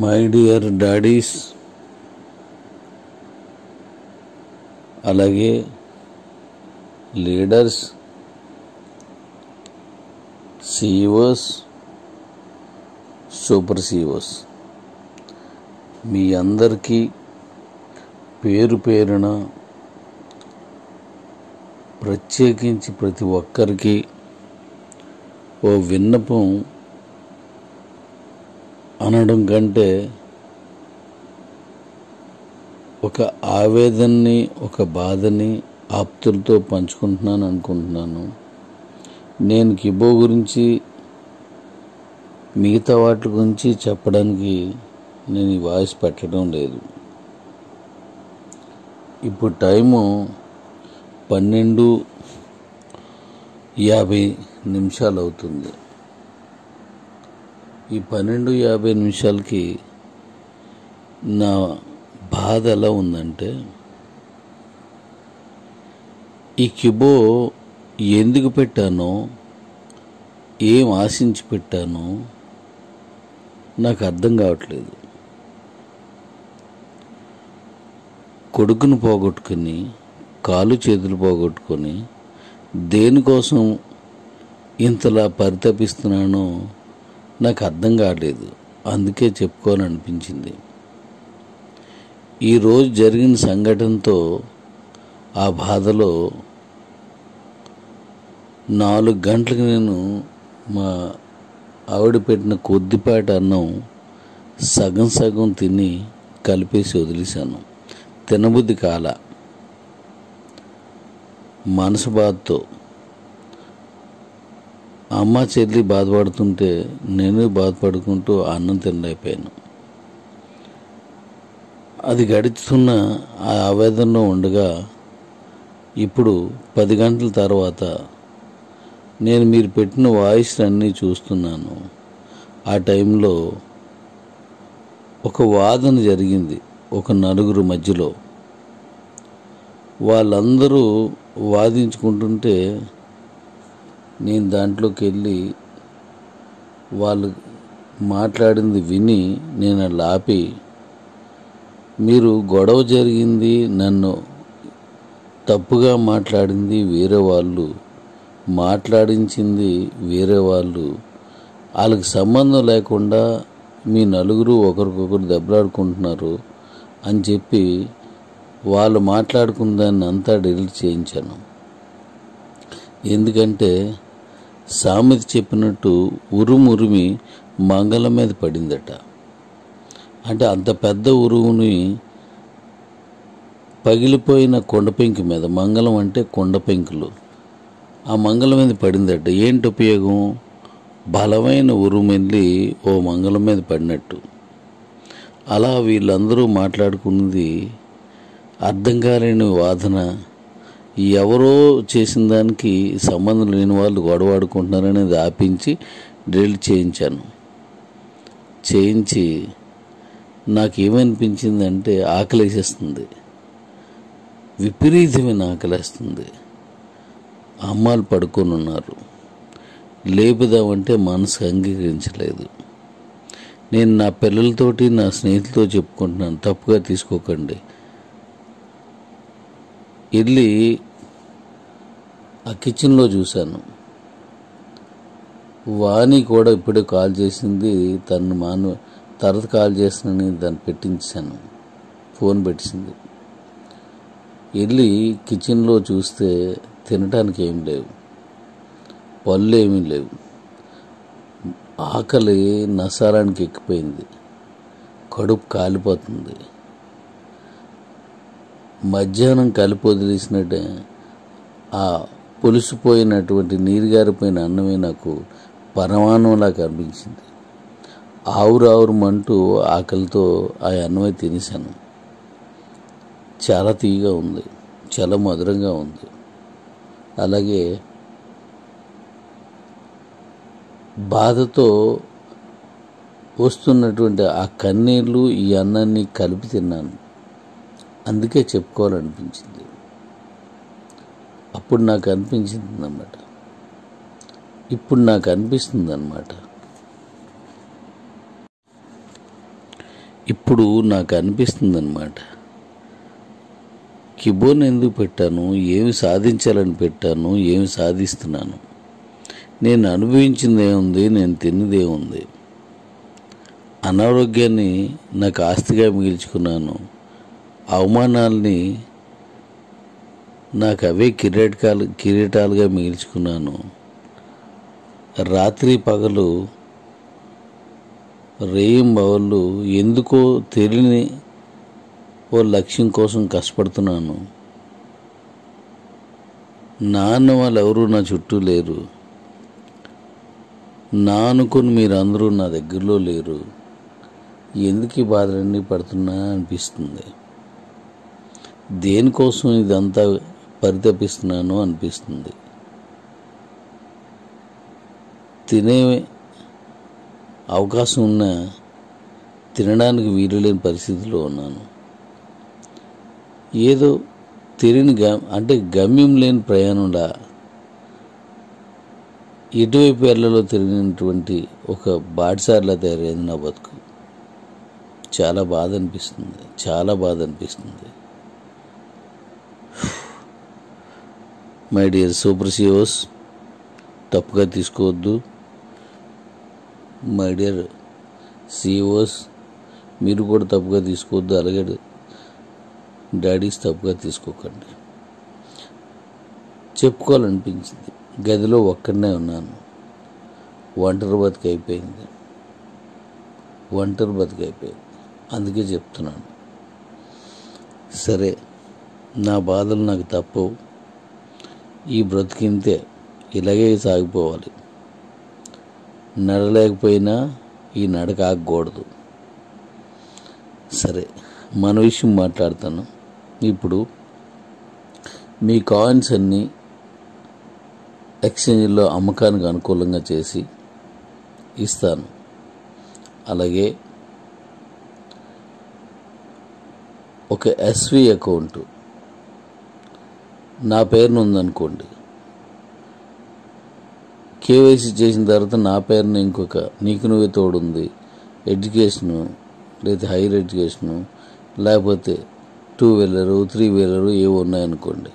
My dear daddy's, అలాగే leaders, CEOs, super CEOs, మీ అందరికీ పేరు పేరున ప్రత్యేకించి ప్రతి ఒక్కరికి ఓ విన్నపం అనడం కంటే ఒక ఆవేదనని, ఒక బాధని ఆప్తులతో పంచుకుంటున్నాను అనుకుంటున్నాను. నేను కిబో గురించి, మిగతా వాటి గురించి చెప్పడానికి నేను ఈ వాయిస్ పెట్టడం లేదు. ఇప్పుడు టైము 12:50 అవుతుంది. ఈ 12:50 నా బాధ ఎలా ఉందంటే, ఈ కిబో ఎందుకు పెట్టానో, ఏం ఆశించి పెట్టానో నాకు అర్థం కావట్లేదు. కొడుకును పోగొట్టుకుని, కాలు చేతులు పోగొట్టుకొని దేనికోసం ఇంతలా పరితపిస్తున్నానో నాకు అర్థం కాలేదు. అందుకే చెప్పుకోవాలనిపించింది. ఈరోజు జరిగిన సంఘటనతో ఆ బాధలో 4 గంటలకు నేను మా ఆవిడ పెట్టిన కొద్దిపాటి అన్నం సగం సగం తిని కలిపేసి వదిలేశాను. తినబుద్ధి కాల, మనసు బాధతో అమ్మ చెల్లి బాధపడుతుంటే నేను బాధపడుకుంటూ అన్నం తినలేకపోయాను. అది గడుస్తున్న ఆ ఆవేదనలో ఉండగా ఇప్పుడు 10 గంటల తర్వాత నేను మీరు పెట్టిన వాయిస్ అన్నీ చూస్తున్నాను. ఆ టైంలో ఒక వాదన జరిగింది ఒక నలుగురు మధ్యలో. వాళ్ళందరూ వాదించుకుంటుంటే నేను దాంట్లోకి వెళ్ళి వాళ్ళు మాట్లాడింది విని నేను అలా ఆపి, మీరు గొడవ జరిగింది, నన్ను తప్పుగా మాట్లాడింది వేరే వాళ్ళు, మాట్లాడించింది వేరే వాళ్ళు, వాళ్ళకి సంబంధం లేకుండా మీ నలుగురు ఒకరికొకరు దెబ్బలాడుకుంటున్నారు అని చెప్పి వాళ్ళు మాట్లాడుకున్న దాన్ని అంతా డిలీట్ చేయించాను. ఎందుకంటే సామెత చెప్పినట్టు ఉరుమురిమి మంగళం మీద పడిందట. అంటే అంత పెద్ద ఉరువుని పగిలిపోయిన కొండపెంకు మీద, మంగళం అంటే కొండపెంకులు, ఆ మంగళం మీద పడిందట. ఏంటి ఉపయోగం? బలమైన ఉరుము వెళ్ళి ఓ మంగళం మీద పడినట్టు. అలా వీళ్ళందరూ మాట్లాడుకున్నది అర్థం కాలేని వాదన. ఎవరో చేసిన దానికి సంబంధం లేని వాళ్ళు గొడవాడుకుంటున్నారనేది ఆపించి డిలీట్ చేయించాను. చేయించి నాకేమనిపించిందంటే, ఆకలేసేస్తుంది, విపరీతమైన ఆకలేస్తుంది. అమ్మాలు పడుకొని ఉన్నారు, లేపుదామంటే మనసు అంగీకరించలేదు. నేను నా పిల్లలతోటి, నా స్నేహితులతో చెప్పుకుంటున్నాను, తప్పుగా తీసుకోకండి. వెళ్ళి ఆ కిచెన్లో చూశాను. వాణి కూడా ఇప్పుడే కాల్ చేసింది, తర్వాత కాల్ చేసినని దాన్ని పెట్టించాను, ఫోన్ పెట్టింది. వెళ్ళి కిచెన్లో చూస్తే తినటానికి ఏం లేవు, పళ్ళు ఏమీ లేవు. ఆకలి నసారానికి ఎక్కిపోయింది, కడుపు కాలిపోతుంది. మధ్యాహ్నం కలిపి వదిలేసినట్టే ఆ పులిసిపోయినటువంటి నీరుగారిపోయిన అన్నమే నాకు పరమాన్నంలా కనిపించింది. ఆవురావురమంటూ ఆకలితో ఆ అన్నమే తినేశాను. చాలా తీయగా ఉంది, చాలా మధురంగా ఉంది. అలాగే బాధతో వస్తున్నటువంటి ఆ కన్నీళ్ళు ఈ అన్నాన్ని కలిపి తిన్నాను. అందుకే చెప్పుకోవాలనిపించింది. అప్పుడు నాకు అనిపించింది అన్నమాట, ఇప్పుడు నాకు అనిపిస్తుంది అన్నమాట. ఇప్పుడు నాకు అనిపిస్తుంది అన్నమాట, కిబోర్డ్ ఎందుకు పెట్టాను, ఏమి సాధించాలని పెట్టాను, ఏమి సాధిస్తున్నాను, నేను అనుభవించింది ఏముంది, నేను తిన్నది ఏముంది. అనారోగ్యాన్ని నాకు ఆస్తిగా మిగిల్చుకున్నాను, అవమానాల్ని నాకు అవే కిరీటాలుగా మిగిల్చుకున్నాను. రాత్రి పగలు రేయింబవళ్ళు ఎందుకో తెలియని ఓ లక్ష్యం కోసం కష్టపడుతున్నాను. నాన్న వాళ్ళు ఎవరూ నా చుట్టూ లేరు, నా అనుకుని మీరందరూ నా దగ్గరలో లేరు. ఎందుకు ఈ బాధలన్నీ పడుతున్నా అనిపిస్తుంది. దేనికోసం ఇదంతా పరితపిస్తున్నాను అనిపిస్తుంది. తినే అవకాశం ఉన్నా తినడానికి వీలు లేని పరిస్థితిలో ఉన్నాను. ఏదో తెలియని గమ్యం లేని ప్రయాణంలా ఎటువైపు వెళ్ళలో తెలియనటువంటి ఒక బాటసారిలా తయారైంది నా బతుకు. చాలా బాధ అనిపిస్తుంది. మై డియర్ సూపర్ సిఓస్, తప్పుగా తీసుకోవద్దు. మై డియర్ సిఓస్, మీరు కూడా తప్పుగా తీసుకోవద్దు. అలాగే డాడీస్ తప్పుగా తీసుకోకండి. చెప్పుకోవాలనిపించింది. గదిలో ఒక్కడనే ఉన్నాను. ఒంటరి బతికైపోయింది. అందుకే చెప్తున్నాను. సరే, నా బాధలు నాకు తప్పవు. ఈ బ్రతికింతే, ఇలాగే సాగిపోవాలి. నడలేకపోయినా ఈ నడక ఆగకూడదు. సరే, మన విషయం మాట్లాడతాను. ఇప్పుడు మీ కాయిన్స్ అన్నీ ఎక్స్చేంజ్లో అమ్మకానికి అనుకూలంగా చేసి ఇస్తాను. అలాగే ఒక ఎస్వి అకౌంట్ నా పేరున ఉందనుకోండి, కేవైసీ చేసిన తర్వాత నా పేరున ఇంకొక నీకు నువ్వే తోడుంది ఎడ్యుకేషను, లేదా హైయర్ ఎడ్యుకేషను, లేకపోతే 2-వీలరు 3-వీలరు ఏవో ఉన్నాయనుకోండి,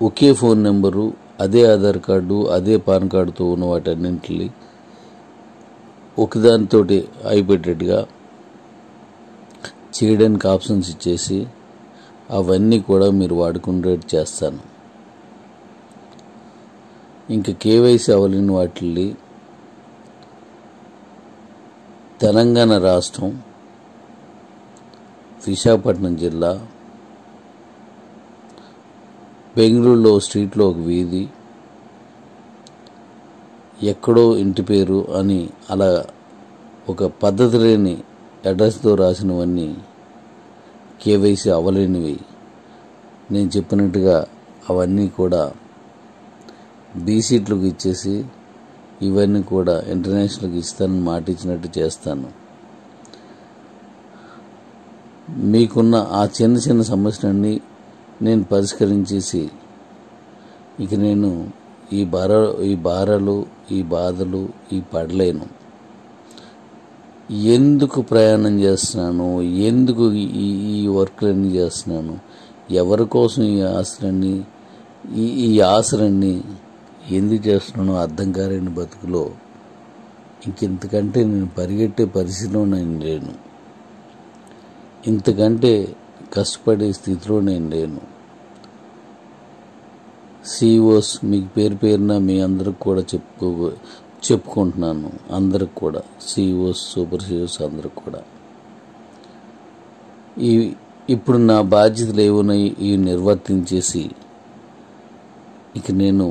ఒకే ఫోన్ నెంబరు, అదే ఆధార్ కార్డు, అదే పాన్ కార్డుతో ఉన్న వాటన్నింటినీ ఒకదానితో అయిపోయేటట్టుగా చేయడానికి ఆప్షన్స్ ఇచ్చేసి అవన్నీ కూడా మీరు వాడుకునేట్టు చేస్తాను. ఇంకా కేవైసీ అవ్వలేని వాటిని తెలంగాణ రాష్ట్రం, విశాఖపట్నం జిల్లా, బెంగళూరులో స్ట్రీట్లో ఒక వీధి, ఎక్కడో ఇంటి పేరు అని అలా ఒక పద్ధతి లేని అడ్రస్తో రాసినవన్నీ కేవైసీ అవ్వలేనివి. నేను చెప్పినట్టుగా అవన్నీ కూడా బీసీట్లకు ఇచ్చేసి ఇవన్నీ కూడా ఇంటర్నేషనల్కి ఇస్తానని మాట ఇచ్చినట్టు చేస్తాను. మీకున్న ఆ చిన్న చిన్న సమస్యలన్నీ నేను పరిష్కరించేసి ఇక నేను ఈ భారాలు ఈ బాధలు ఈ పడలేను. ఎందుకు ప్రయాణం చేస్తున్నాను, ఎందుకు ఈ వర్క్లన్నీ చేస్తున్నాను, ఎవరి కోసం ఈ ఆశలన్నీ ఎందుకు చేస్తున్నానో అర్థం కాలేని బతుకులో ఇంకెంతకంటే నేను పరిగెట్టే పరిస్థితిలో నేను లేను. ఇంతకంటే కష్టపడే స్థితిలో నేను లేను. సిఇఓస్, మీకు పేరున మీ అందరికి కూడా చెప్పుకుంటున్నాను. అందరికి కూడా, సిఇఓస్, సూపర్ సిఇఓస్ అందరికి కూడా ఇప్పుడు నా బాధ్యతలు ఏమున్నాయి ఇవి నిర్వర్తించేసి ఇక నేను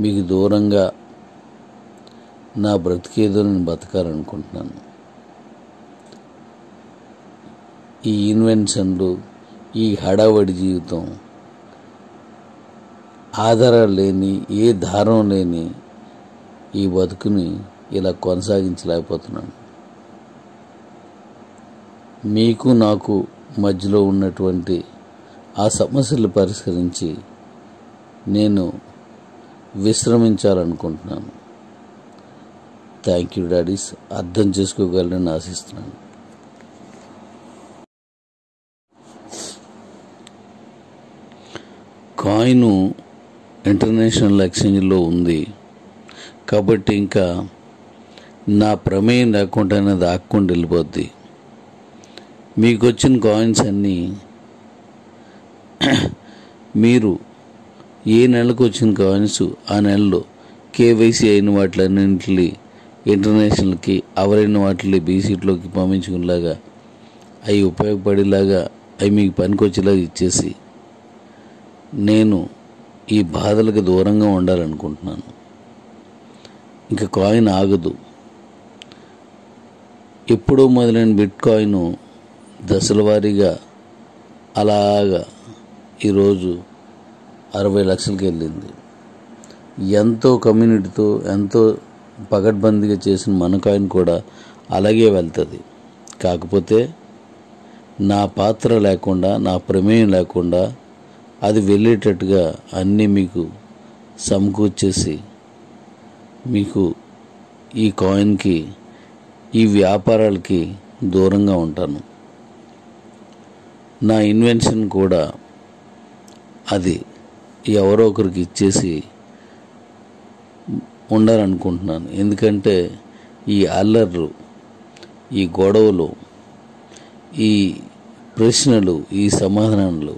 మీకు దూరంగా నా బ్రతికేదో నేను బతకాలనుకుంటున్నాను. ఈ ఇన్వెన్షన్లు, ఈ హడావడి జీవితం, ఆధారాలు లేని, ఏ దారం లేని ఈ బతుకుని ఇలా కొనసాగించలేకపోతున్నాను. మీకు నాకు మధ్యలో ఉన్నటువంటి ఆ సమస్యలు పరిష్కరించి నేను విశ్రమించాలనుకుంటున్నాను. Thank you daddy's. అర్థం చేసుకోగలరని ఆశిస్తున్నాను. కాయిన్ ఇంటర్నేషనల్ ఎక్స్చేంజ్లో ఉంది కాబట్టి ఇంకా నా ప్రమేయం లేకుండానే దాక్కుండా వెళ్ళిపోద్ది. మీకు వచ్చిన కాయిన్స్ అన్నీ మీరు ఏ నెలకు వచ్చిన కాయిన్స్ ఆ నెలలో కేవైసీ అయిన వాటిలన్నింటినీ ఇంటర్నేషనల్కి, అవరైన వాటిని బీసీట్లోకి పంపించుకునేలాగా, అవి ఉపయోగపడేలాగా, అవి మీకు పనికొచ్చేలాగా ఇచ్చేసి నేను ఈ బాధలకు దూరంగా ఉండాలనుకుంటున్నాను. ఇంకా కాయిన్ ఆగదు. ఎప్పుడో మొదలైన బిట్ కాయిన్ దశల వారీగా అలాగా ఈరోజు 60 లక్షలకి వెళ్ళింది. ఎంతో కమ్యూనిటీతో ఎంతో పకడ్బందీగా చేసిన మన కాయిన్ కూడా అలాగే వెళ్తుంది. కాకపోతే నా పాత్ర లేకుండా, నా ప్రమేయం లేకుండా అది వెళ్ళేటట్టుగా అన్నీ మీకు సమకూర్చేసి మీకు ఈ కాయిన్కి, ఈ వ్యాపారాలకి దూరంగా ఉంటాను. నా ఇన్వెన్షన్ కూడా అది ఎవరో ఒకరికి ఇచ్చేసి ఉండాలనుకుంటున్నాను. ఎందుకంటే ఈ అల్లర్లు, ఈ గొడవలు, ఈ ప్రశ్నలు, ఈ సమాధానాలు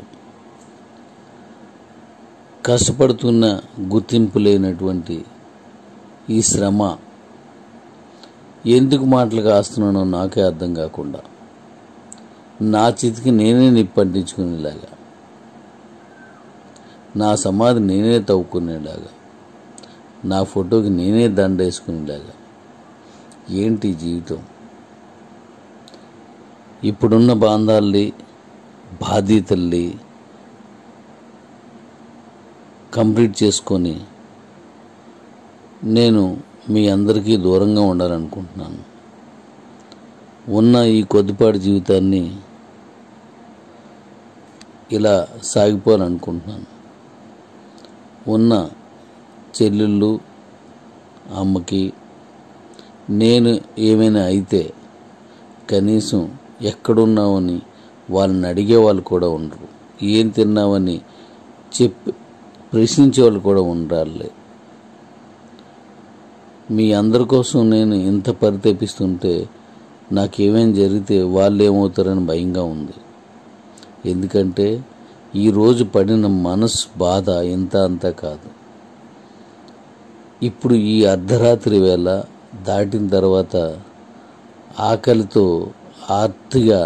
కష్టపడుతున్న గుర్తింపు లేనటువంటి ఈ శ్రమ ఎందుకు మాటలు కాస్తున్నానో నాకే అర్థం కాకుండా నా చేతికి నేనే నిప్పంటించుకునేలాగా, నా సమాధి నేనే తవ్వుకునేలాగా, నా ఫోటోకి నేనే దండ వేసుకునేలాగా ఏంటి జీవితం? ఇప్పుడున్న బాంధాల్ని, బాధ్యతల్ని కంప్లీట్ చేసుకొని నేను మీ అందరికీ దూరంగా ఉండాలనుకుంటున్నాను. ఉన్న ఈ కొద్దిపాటి జీవితాన్ని ఇలా సాగిపోవాలనుకుంటున్నాను. ఉన్న చెల్లెళ్ళు, అమ్మకి నేను ఏమైనా అయితే కనీసం ఎక్కడున్నావని వాళ్ళని అడిగే వాళ్ళు కూడా ఉండరు. ఏం తిన్నావని చెప్పి ప్రశ్నించే వాళ్ళు కూడా ఉండాలి. మీ అందరి కోసం నేను ఇంత పరితపిస్తుంటే నాకేమేం జరిగితే వాళ్ళు ఏమవుతారని భయంగా ఉంది. ఎందుకంటే ఈరోజు పడిన మనసు బాధ ఇంత అంతా కాదు. ఇప్పుడు ఈ అర్ధరాత్రి వేళ దాటిన తర్వాత ఆకలితో ఆర్తిగా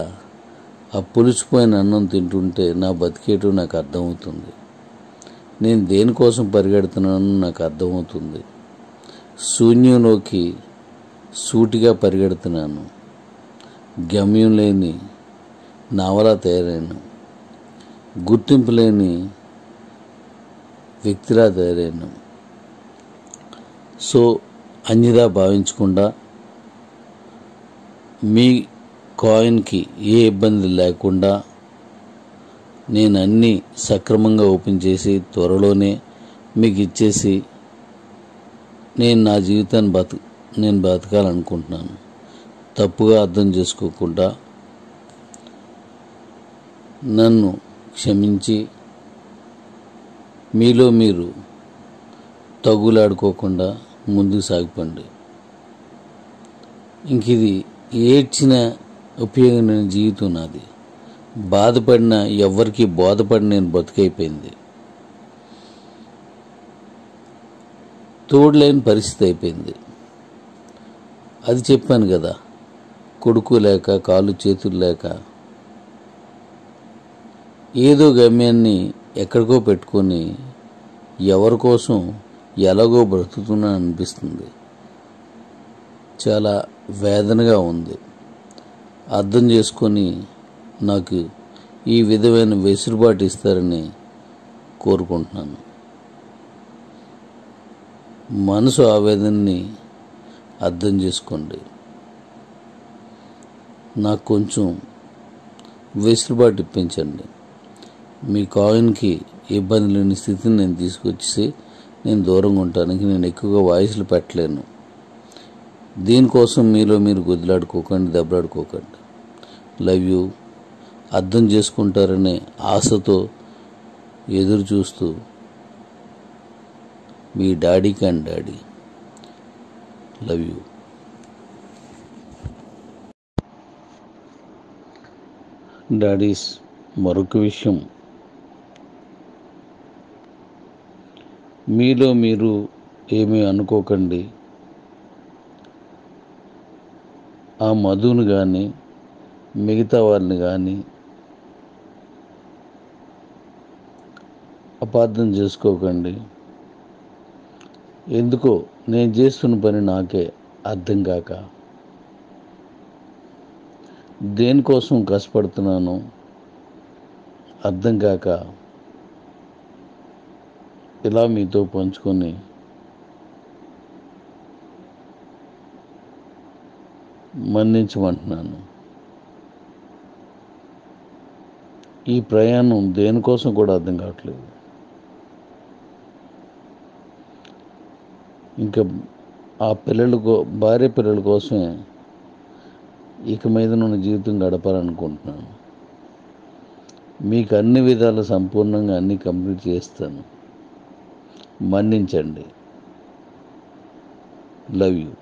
ఆ పులిచిపోయిన అన్నం తింటుంటే నా బతికేటో నాకు అర్థమవుతుంది. నేను దేనికోసం పరిగెడుతున్నానో నాకు అర్థమవుతుంది. శూన్యంలోకి సూటిగా పరిగెడుతున్నాను. గమ్యం లేని నావలా తయారైన, గుర్తింపు లేని వ్యక్తిలా తయారైన. సో అన్యదా భావించకుండా మీ కాయిన్కి ఏ ఇబ్బంది లేకుండా నేను అన్నీ సక్రమంగా ఓపెన్ చేసి త్వరలోనే మీకు ఇచ్చేసి నేను నా జీవితాన్ని నేను బతకాలనుకుంటున్నాను. తప్పుగా అర్థం చేసుకోకుండా నన్ను క్షమించి మీలో మీరు తగులాడుకోకుండా ముందుకు సాగిపోండి. ఇంక ఇది ఏడ్చిన ఉపయోగం లేని జీవితం నాది. బాధపడిన ఎవరికి బోధపడిన నేను బతుకైపోయింది. తోడులేని పరిస్థితి అయిపోయింది. అది చెప్పాను కదా, కొడుకు లేక, కాళ్ళు చేతులు లేక ఏదో గమ్యాన్ని ఎక్కడికో పెట్టుకొని ఎవరి కోసం ఎలాగో బ్రతుకుతున్నా అనిపిస్తుంది. చాలా వేదనగా ఉంది. అర్థం చేసుకొని నాకు ఈ విధమైన వెసులుబాటు ఇస్తారని కోరుకుంటున్నాను. మనసు ఆవేదనని అర్థం చేసుకోండి. నాకు కొంచెం వెసులుబాటు ఇప్పించండి. మీ కాయిన్కి ఇబ్బంది లేని స్థితిని నేను తీసుకొచ్చేసి నేను దూరంగా ఉండటానికి నేను ఎక్కువగా వాయిస్లు పెట్టలేను. దీనికోసం మీలో మీరు గుద్దులాడుకోకండి, దెబ్బలాడుకోకండి. Love you. అర్థం చేసుకుంటారనే ఆశతో ఎదురు చూస్తూ మీ daddy and daddy. Love you. Daddies, మరొక విషయం, మీలో మీరు ఏమీ అనుకోకండి. ఆ మధుని కానీ మిగతా వాళ్ళని కానీ అపార్థం చేసుకోకండి. ఎందుకో నేను చేస్తున్న పని నాకే అర్థం కాక, దేనికోసం కష్టపడుతున్నానో అర్థం కాక ఇలా మీతో పంచుకొని మన్నించమంటున్నాను. ఈ ప్రయాణం దేనికోసం కూడా అర్థం కావట్లేదు. ఇంకా ఆ భార్య పిల్లల కోసమే ఇక మీద ఉన్న జీవితం గడపాలనుకుంటున్నాను. మీకు అన్ని విధాలు సంపూర్ణంగా అన్నీ కంప్లీట్ చేస్తాను. మన్నించండి. Love you.